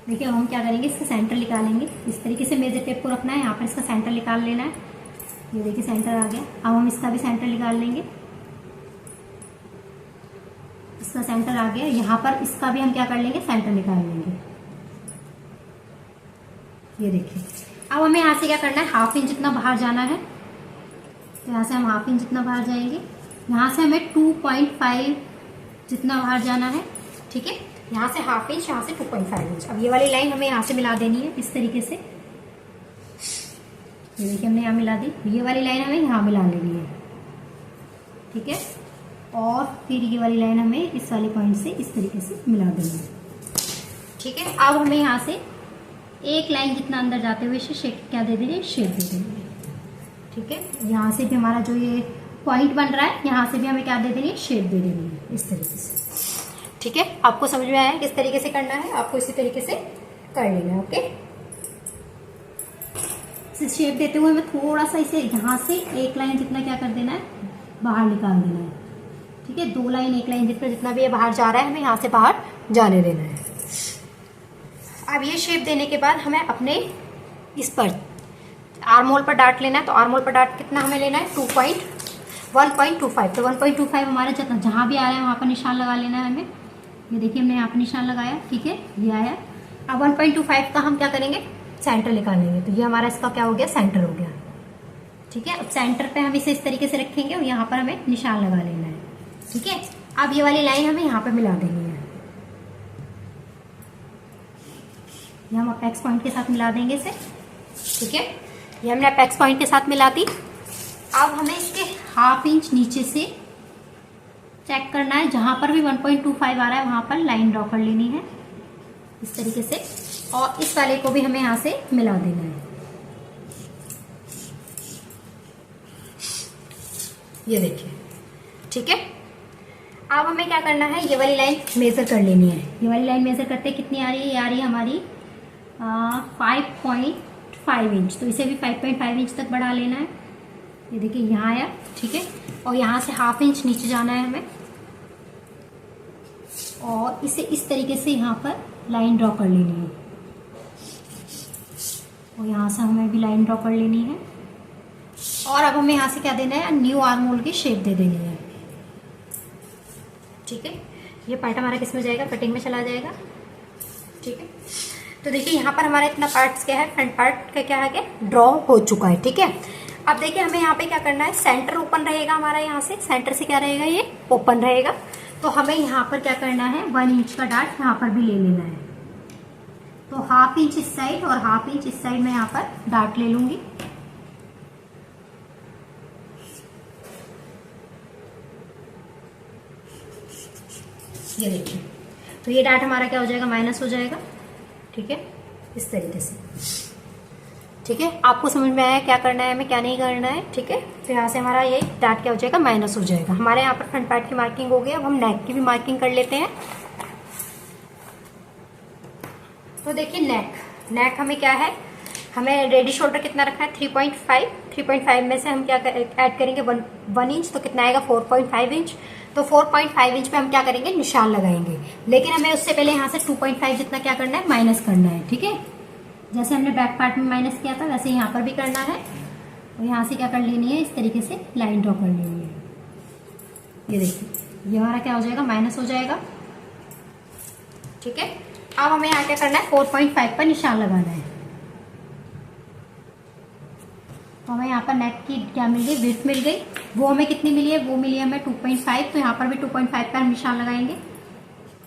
देखिए अब हम क्या करेंगे, इसका सेंटर निकालेंगे। इस तरीके से मेजर टेप को रखना है, यहाँ पर इसका सेंटर निकाल लेना है। ये देखिए सेंटर आ गया। अब हम इसका भी सेंटर निकाल लेंगे। इसका सेंटर आ गया, यहाँ पर इसका भी हम क्या कर लेंगे, सेंटर निकाल लेंगे। ये देखिए अब हमें यहाँ से क्या करना है, हाफ इंच जितना बाहर जाना है। तो यहाँ से हम हाफ इंच जितना बाहर जाएंगे, यहाँ से हमें 2.5 जितना बाहर जाना है, ठीक है। यहाँ से हाफ इंच, यहाँ से 2.5 इंच। अब ये वाली लाइन हमें यहाँ से मिला देनी है इस तरीके से। ये देखिए हमने यहाँ मिला दी, ये वाली लाइन हमें यहाँ मिला लेनी है, ठीक है। और फिर ये वाली लाइन हमें इस वाले पॉइंट से इस तरीके से मिला देनी है, ठीक है। अब हमें यहाँ से एक लाइन जितना अंदर जाते हुए शेप क्या दे देंगे, शेप दे देंगे, ठीक है। यहाँ से भी हमारा जो ये पॉइंट बन रहा है, यहाँ से भी हमें क्या दे देंगे, शेप दे देंगे इस तरीके से, ठीक है। आपको समझ में आया किस तरीके से करना है, आपको इसी तरीके से कर लेना है, ओके। इसे शेप देते हुए हमें थोड़ा सा इसे यहाँ से एक लाइन जितना क्या कर देना है, बाहर निकाल देना है, ठीक है। 2 लाइन 1 लाइन जितना भी ये बाहर जा रहा है, हमें यहाँ से बाहर जाने देना है। अब ये शेप देने के बाद हमें अपने इस पर आर्म होल पर डार्ट लेना है। तो आर्म होल पर डार्ट कितना हमें लेना है, 1.25। तो 1.25 हमारा जितना जहाँ भी आ रहा है वहाँ पर निशान लगा लेना है हमें। ये देखिए हमने यहाँ पर निशान लगाया, ठीक है, ये आया। अब 1.25 का हम क्या करेंगे, सेंटर निकालेंगे। तो ये हमारा इसका क्या हो गया, सेंटर हो गया, ठीक है। अब सेंटर पे हम इसे इस तरीके से रखेंगे और यहाँ पर हमें निशान लगा लेना है, ठीक है। अब ये वाली लाइन हमें यहाँ पे मिला देनी है, ये हम अपेक्स पॉइंट के साथ मिला देंगे इसे, ठीक है। ये हमने अपेक्स पॉइंट के साथ मिला दी। अब हमें इसके हाफ इंच नीचे से चेक करना है, जहां पर भी 1.25 आ रहा है वहां पर लाइन ड्रॉ कर लेनी है इस तरीके से, और इस वाले को भी हमें यहाँ से मिला देना है, ये देखिए, ठीक है। अब हमें क्या करना है, ये वाली लाइन मेजर कर लेनी है। ये वाली लाइन मेजर करते कितनी आ रही है, ये आ रही है हमारी 5.5 इंच। तो इसे भी 5.5 इंच तक बढ़ा लेना है। ये देखिए यहाँ आया, ठीक है। और यहाँ से हाफ इंच नीचे जाना है हमें, और इसे इस तरीके से यहाँ पर लाइन ड्रॉ कर लेनी है, और यहाँ से हमें भी लाइन ड्रॉ कर लेनी है। और अब हमें यहाँ से क्या देना है, न्यू आर्म होल की शेप दे देनी है, ठीक है। ये पार्ट हमारा किस में जाएगा, कटिंग में चला जाएगा, ठीक है। तो देखिए यहाँ पर हमारा इतना पार्ट्स क्या है, फ्रंट पार्ट का क्या है, ड्रॉ हो चुका है, ठीक है। अब देखिए हमें यहाँ पे क्या करना है, सेंटर ओपन रहेगा हमारा, यहाँ से सेंटर से क्या रहेगा, ये ओपन रहेगा। तो हमें यहाँ पर क्या करना है, 1 इंच का डार्ट यहाँ पर भी ले लेना है। तो हाफ इंच इस साइड और हाफ इंच इस साइड में यहाँ पर डार्ट ले लूंगी, ये देखिए। तो ये डार्ट हमारा क्या हो जाएगा, माइनस हो जाएगा, ठीक है, इस तरीके से, ठीक है। आपको समझ में आया क्या करना है हमें, क्या नहीं करना है, ठीक है। तो यहाँ से हमारा ये डार्ट क्या हो जाएगा, माइनस हो जाएगा। हमारे यहाँ पर फ्रंट पार्ट की मार्किंग हो गई। अब हम नेक की भी मार्किंग कर लेते हैं। तो देखिए नेक हमें क्या है, हमें रेडी शोल्डर कितना रखना है, 3.5 में से हम क्या ऐड करेंगे 1 इंच, तो कितना आएगा 4.5 इंच। तो 4.5 इंच पे हम क्या करेंगे, निशान लगाएंगे। लेकिन हमें उससे पहले यहाँ से 2.5 जितना क्या करना है, माइनस करना है, ठीक है। जैसे हमने बैक पार्ट में माइनस किया था वैसे यहाँ पर भी करना है। और यहाँ से क्या कर लेनी है, इस तरीके से लाइन ड्रॉ कर लेनी है। ये देखिए ये हमारा क्या हो जाएगा, माइनस हो जाएगा, ठीक है। अब हमें यहाँ क्या करना है, 4.5 पर निशान लगाना है। तो हमें यहाँ पर नेक की क्या मिल गई, विड्थ मिल गई। वो हमें कितनी मिली है, वो मिली है हमें 2.5। तो यहाँ पर भी 2.5 पर हम निशान लगाएंगे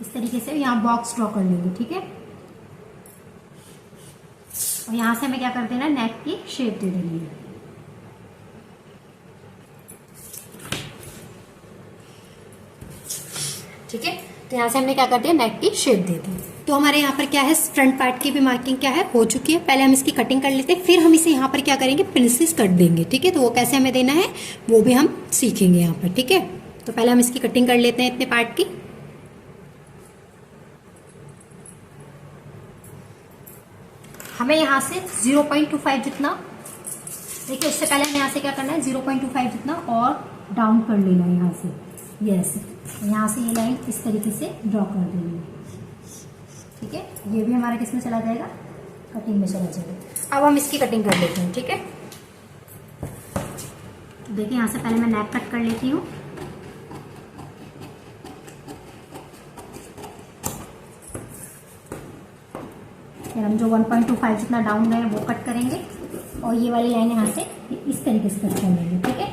इस तरीके से, यहाँ बॉक्स ड्रॉ कर लेंगे, ठीक है। और यहाँ से हमें क्या कर देना है, नेक की शेप दे देनी है, ठीक है। तो यहाँ से हमने क्या कर दिया, नेक की शेप दे दी। तो हमारे यहाँ पर क्या है, फ्रंट पार्ट की भी मार्किंग क्या है, हो चुकी है। पहले हम इसकी कटिंग कर लेते हैं, फिर हम इसे यहाँ पर क्या करेंगे, प्रिंसेस कट देंगे, ठीक है। तो वो कैसे हमें देना है वो भी हम सीखेंगे यहाँ पर, ठीक है। तो पहले हम इसकी कटिंग कर लेते हैं इतने पार्ट की। हमें यहाँ से 0.25 जितना, देखिए उससे पहले हमें यहाँ से क्या करना है, 0.25 जितना और डाउन कर लेना है यहाँ से, यस। यहाँ से ये लाइन इस तरीके से ड्रॉ कर देनी है, ठीक है। ये भी हमारा किस में चला जाएगा, कटिंग में चला जाएगा। अब हम इसकी कटिंग कर लेते हैं, ठीक है। तो देखिए यहाँ से पहले मैं नेक कट कर लेती हूँ। फिर हम जो 1.25 जितना डाउन गए वो कट करेंगे और ये वाली लाइन यहाँ से इस तरीके से कट कर लेंगे। ठीक है,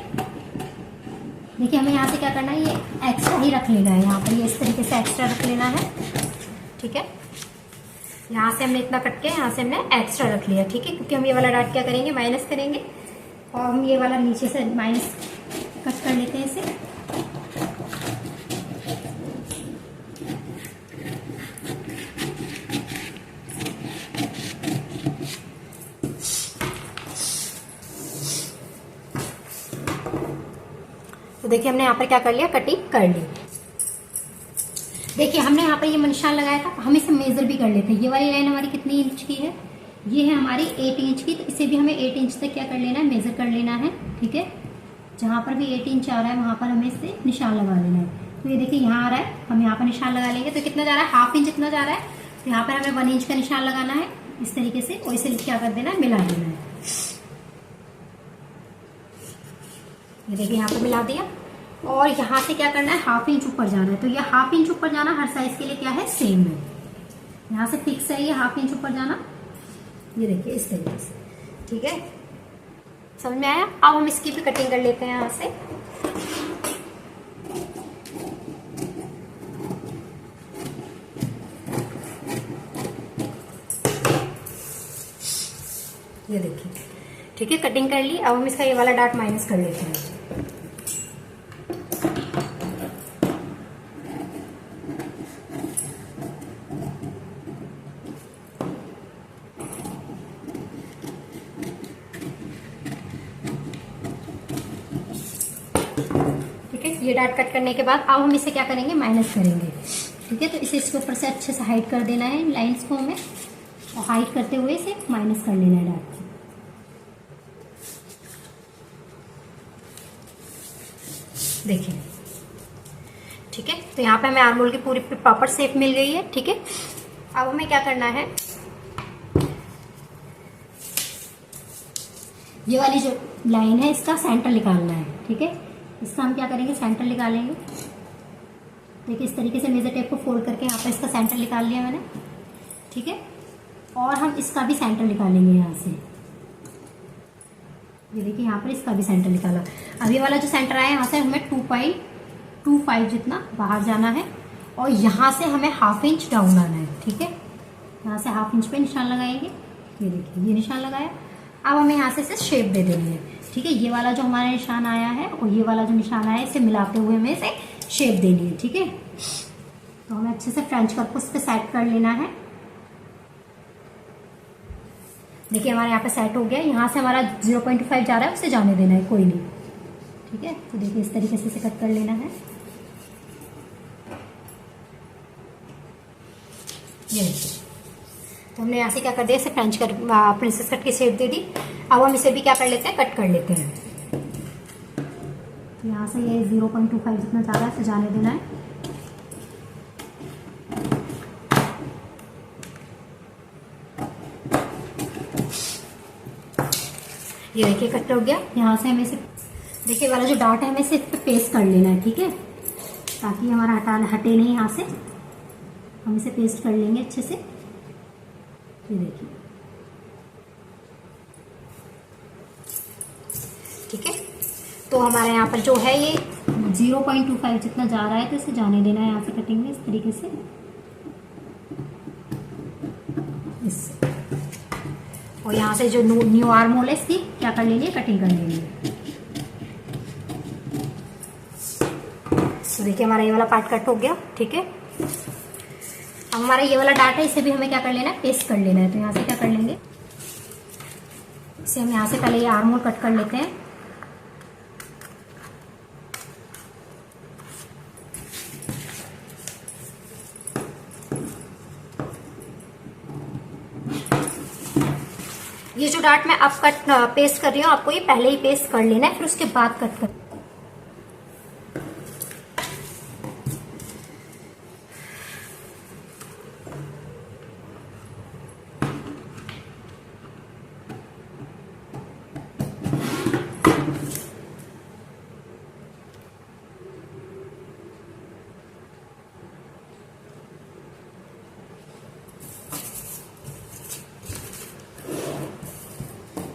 देखिए हमें यहाँ से क्या करना है, ये एक्स्ट्रा ही रख लेना है, यहाँ पर ये इस तरीके से एक्स्ट्रा रख लेना है। ठीक है, यहाँ से हमने इतना कट के यहाँ से हमने एक्स्ट्रा रख लिया। ठीक है, क्योंकि हम ये वाला डाट क्या करेंगे, माइनस करेंगे और हम ये वाला नीचे से माइनस कट कर लेते हैं इसे। तो देखिए हमने यहाँ पर क्या कर लिया, कटिंग कर ली। देखिए हमने यहाँ पर ये निशान लगाया था, हम इसे मेजर भी कर लेते हैं। ये वाली लाइन हमारी कितनी इंच की है, ये है हमारी 8 इंच की, तो इसे भी हमें 8 इंच तक क्या कर लेना है, मेजर कर लेना है। ठीक है, जहां पर भी 8 इंच आ रहा है वहां पर हमें इसे निशान लगा लेना है। तो ये देखिए यहाँ आ रहा है, हम यहाँ पर निशान लगा लेंगे। तो कितना जा रहा है, हाफ इंच इतना जा रहा है, तो यहाँ पर हमें 1 इंच का निशान लगाना है इस तरीके से, और इसे क्या कर देना है, मिला देना है। ये देखिए यहाँ पर मिला दिया, और यहाँ से क्या करना है, हाफ इंच ऊपर जाना है। तो ये हाफ इंच ऊपर जाना हर साइज के लिए क्या है, सेम है। यहाँ से फिक्स है ये हाफ इंच ऊपर जाना, ये देखिए इस तरीके से। ठीक है, समझ में आया। अब हम इसकी भी कटिंग कर लेते हैं यहाँ से। ये देखिए, ठीक है, कटिंग कर ली। अब हम इसका ये वाला डार्ट माइनस कर लेते हैं। ये डार्ट कट करने के बाद अब हम इसे क्या करेंगे, माइनस करेंगे। ठीक है, तो इसे इसके ऊपर से अच्छे से हाइड कर देना है लाइंस को हमें, और हाइड करते हुए इसे माइनस कर लेना है डार्ट को। देखिए, ठीक है, तो यहाँ पे हमें आर्म होल की पूरी प्रॉपर शेप मिल गई है। ठीक है, अब हमें क्या करना है, ये वाली जो लाइन है इसका सेंटर निकालना है। ठीक है, इसका हम क्या करेंगे, सेंटर निकालेंगे। देखिए इस तरीके से मेजर टेप को फोल्ड करके यहाँ पर इसका सेंटर निकाल लिया मैंने। ठीक है, और हम इसका भी सेंटर निकालेंगे यहाँ से। ये देखिए यहाँ पर इसका भी सेंटर निकाला। अब ये वाला जो सेंटर आया यहाँ से हमें 2.25 जितना बाहर जाना है, और यहाँ से हमें हाफ इंच डाउन आना है। ठीक है, यहाँ से हाफ इंच पे निशान लगाएंगे। ये देखिए ये निशान लगाया। अब हमें यहाँ से इसे शेप दे देनी है। ठीक है, ये वाला जो हमारा निशान आया है और ये वाला जो निशान आया है, इसे मिलाते हुए हमें इसे शेप देनी है। ठीक है, तो हमें अच्छे से फ्रेंच कर्व को इस पे सेट कर लेना है। देखिए हमारे यहाँ पे सेट हो गया। यहाँ से हमारा 0.25 जा रहा है, उसे जाने देना है, कोई नहीं। ठीक है, तो देखिए इस तरीके से इसे कट कर लेना है। ये तो हमने यहाँ से क्या कर दिया, इसे फ्रेंच कट, प्रिंसेस कट की शेप दे दी। अब हम इसे भी क्या कर लेते हैं, कट कर लेते हैं। तो यहाँ से ये 0.25 जितना जा रहा है इसे जाने देना है। ये देखिए कट हो गया। यहाँ से हमें इसे, देखिए वाला जो डार्ट है हमें इसे पेस्ट कर लेना है। ठीक है, ताकि हमारा हटे नहीं यहाँ से, हम इसे पेस्ट कर लेंगे अच्छे से। ये देखिए, ठीक है, तो हमारे यहाँ पर जो है ये 0.25 जितना जा रहा है, तो इसे जाने देना है यहाँ से कटिंग में इस तरीके से, इससे। और यहाँ से जो न्यू आर्म होल है इसकी क्या कर लेंगे, कटिंग कर लेंगे। तो देखिए हमारा ये वाला पार्ट कट हो गया। ठीक है, अब हमारा ये वाला डार्ट है, इसे भी हमें क्या कर लेना है, पेस्ट कर लेना है। तो यहाँ से क्या कर लेंगे, इसे हम यहाँ से पहले ये आर्म होल कट कर लेते हैं। ये जो डार्ट मैं अब कट पेस्ट कर रही हूँ, आपको ये पहले ही पेस्ट कर लेना है, फिर उसके बाद कट कर।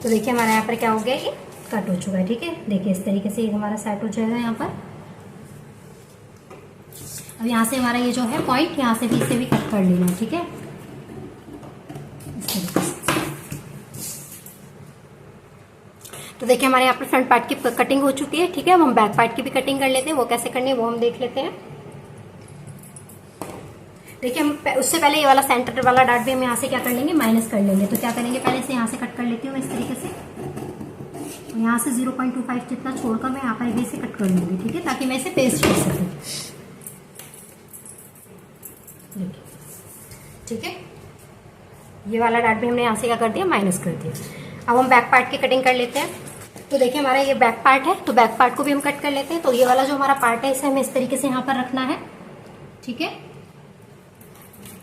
तो देखिए हमारा यहाँ पर क्या हो गया, ये कट हो चुका है। ठीक है, देखिए इस तरीके से ये हमारा सेट हो जाएगा यहाँ पर। अब यहाँ से हमारा ये जो है पॉइंट, यहाँ से भी इसे भी कट कर लेना है। ठीक है, इस तरीके से। तो देखिए हमारे यहाँ पर फ्रंट पार्ट की कटिंग हो चुकी है। ठीक है, अब हम बैक पार्ट की भी कटिंग कर लेते हैं। वो कैसे करनी है वो हम देख लेते हैं। देखिए हम उससे पहले ये वाला सेंटर वाला डार्ट भी हम यहाँ से क्या कर लेंगे, माइनस कर लेंगे। तो क्या करेंगे, पहले से यहाँ से कट कर लेती हूँ मैं इस तरीके से। तो यहाँ से 0.25 जितना छोड़कर मैं यहाँ पर भी से कट कर लूंगी। ठीक है, ताकि मैं इसे पेस्ट कर सकूँ। देखिए, ठीक है, ये वाला डार्ट भी हमने यहाँ से क्या कर दिया, माइनस कर दिया। अब हम बैक पार्ट की कटिंग कर लेते हैं। तो देखिए हमारा ये बैक पार्ट है, तो बैक पार्ट को भी हम कट कर लेते हैं। तो ये वाला जो हमारा पार्ट है इसे हमें इस तरीके से यहाँ पर रखना है। ठीक है,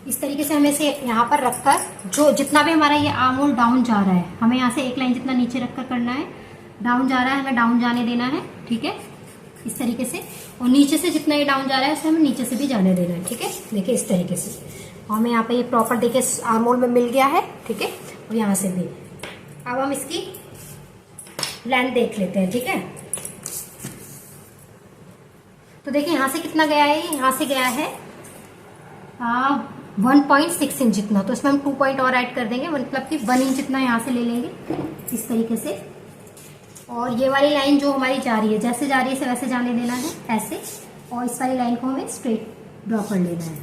इस तरीके से हमें इसे यहाँ पर रखकर जो जितना भी हमारा ये आर्म होल डाउन जा रहा है, हमें यहाँ से एक लाइन जितना नीचे रखकर करना है। डाउन जा रहा है, हमें डाउन जाने देना है। ठीक है, इस तरीके से। और नीचे से जितना ये डाउन जा रहा है उसे हमें नीचे से भी जाने देना है। ठीक है, देखिए इस तरीके से। और हमें यहाँ पे ये प्रॉपर देखिए आर्म होल में मिल गया है। ठीक है, और यहाँ से भी। अब हम इसकी लेंथ देख लेते हैं। ठीक है, तो देखिए यहाँ से कितना गया है, यहाँ से गया है 1.6 इंच जितना। तो इसमें हम 2 पॉइंट और ऐड कर देंगे, मतलब कि 1 इंच जितना यहाँ से ले लेंगे इस तरीके से। और ये वाली लाइन जो हमारी जा रही है, जैसे जा रही है वैसे जाने देना है, ऐसे। और इस वाली लाइन को हमें स्ट्रेट ड्रॉ कर लेना है।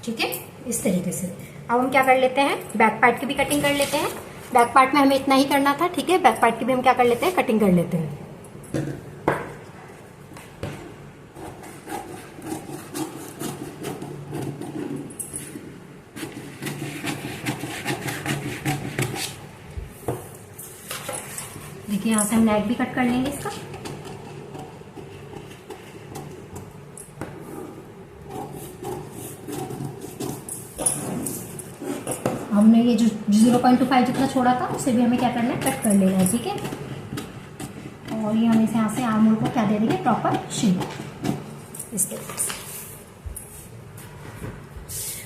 ठीक है, इस तरीके से। अब हम क्या कर लेते हैं, बैक पार्ट की भी कटिंग कर लेते हैं। बैक पार्ट में हमें इतना ही करना था। ठीक है, बैक पार्ट की भी हम क्या कर लेते हैं, कटिंग कर लेते हैं। देखिए यहाँ से हम नेक भी कट कर लेंगे इसका। हमने ये जो 0.25 जितना छोड़ा था उसे भी हमें क्या करना है, कट कर लेना है। ठीक है, और ये हम इसे यहाँ से आर्म होल को क्या दे देंगे, प्रॉपर शेप इस तरीके से।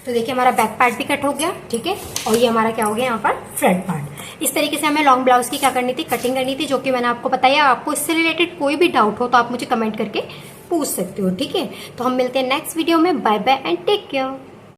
तो देखिए हमारा बैक पार्ट भी कट हो गया। ठीक है, और ये हमारा क्या हो गया यहाँ पर, फ्रंट पार्ट। इस तरीके से हमें लॉन्ग ब्लाउज की क्या करनी थी, कटिंग करनी थी, जो कि मैंने आपको बताया। आपको इससे रिलेटेड कोई भी डाउट हो तो आप मुझे कमेंट करके पूछ सकते हो। ठीक है, तो हम मिलते हैं नेक्स्ट वीडियो में। Bye bye and take care.